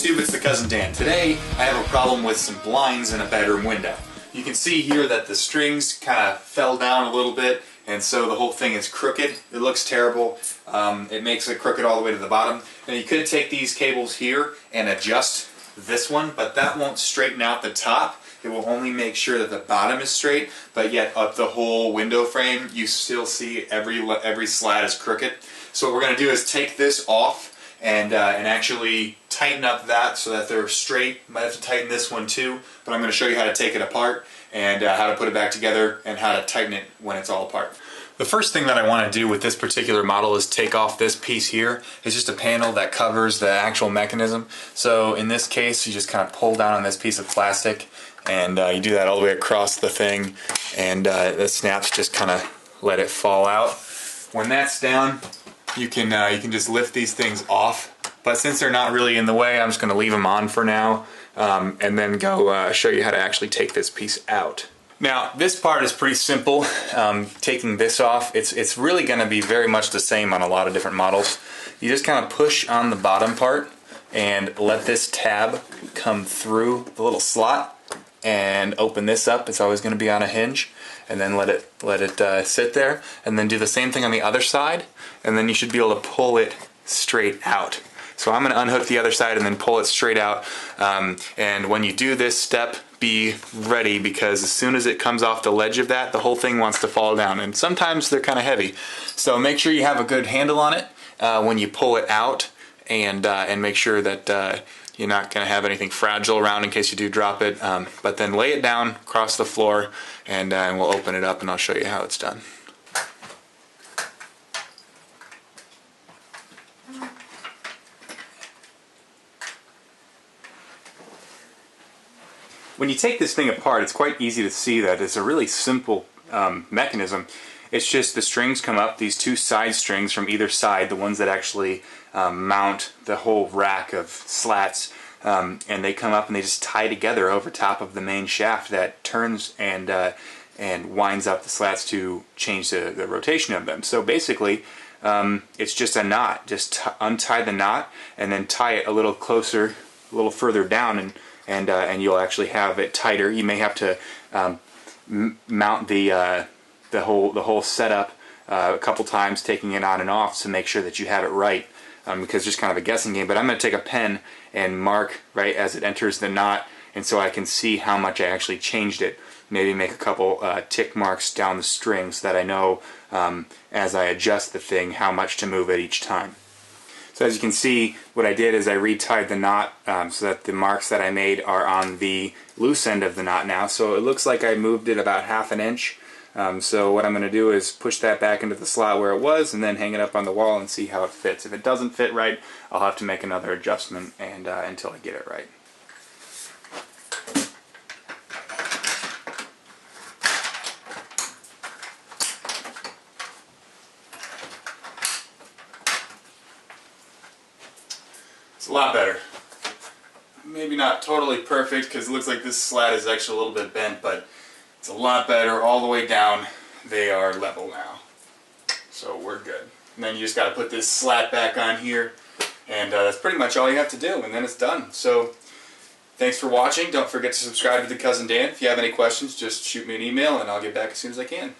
YouTube, it's the Cousin Dan. Today I have a problem with some blinds in a bedroom window. You can see here that the strings kind of fell down a little bit, and so the whole thing is crooked. It looks terrible. It makes it crooked all the way to the bottom. Now you could take these cables here and adjust this one, but that won't straighten out the top. It will only make sure that the bottom is straight, but yet up the whole window frame you still see every slat is crooked. So what we're going to do is take this off and actually tighten up that so that they're straight. Might have to tighten this one too, but I'm going to show you how to take it apart and how to put it back together and how to tighten it when it's all apart. The first thing that I want to do with this particular model is take off this piece here. It's just a panel that covers the actual mechanism. So in this case you just kind of pull down on this piece of plastic and you do that all the way across the thing, and the snaps just kind of let it fall out. When that's down, you can just lift these things off. But since they're not really in the way, I'm just going to leave them on for now and then go show you how to actually take this piece out. Now this part is pretty simple, taking this off. It's really going to be very much the same on a lot of different models. You just kind of push on the bottom part and let this tab come through the little slot and open this up. It's always going to be on a hinge, and then let it sit there, and then do the same thing on the other side, and then you should be able to pull it straight out. So I'm going to unhook the other side and then pull it straight out, and when you do this step, be ready, because as soon as it comes off the ledge of that, the whole thing wants to fall down, and sometimes they're kind of heavy. So make sure you have a good handle on it when you pull it out, and make sure that you're not going to have anything fragile around in case you do drop it. But then lay it down across the floor, and we'll open it up and I'll show you how it's done. When you take this thing apart, it's quite easy to see that it's a really simple mechanism. It's just the strings come up, these two side strings from either side, the ones that actually mount the whole rack of slats, and they come up and they just tie together over top of the main shaft that turns and winds up the slats to change the rotation of them. So basically, it's just a knot. Just untie the knot and then tie it a little closer, a little further down, and you'll actually have it tighter. You may have to mount the whole setup a couple times, taking it on and off to make sure that you have it right, because it's just kind of a guessing game. But I'm going to take a pen and mark right as it enters the knot, and so I can see how much I actually changed it. Maybe make a couple tick marks down the string so that I know as I adjust the thing how much to move it each time. So as you can see, what I did is I retied the knot so that the marks that I made are on the loose end of the knot now. So it looks like I moved it about ½ an inch. So what I'm going to do is push that back into the slot where it was and then hang it up on the wall and see how it fits. If it doesn't fit right, I'll have to make another adjustment and until I get it right. It's a lot better. Maybe not totally perfect because it looks like this slat is actually a little bit bent, but it's a lot better all the way down. They are level now. So we're good. And then you just got to put this slat back on here, and that's pretty much all you have to do, and then it's done. So thanks for watching. Don't forget to subscribe to The Cousin Dan. If you have any questions, just shoot me an email and I'll get back as soon as I can.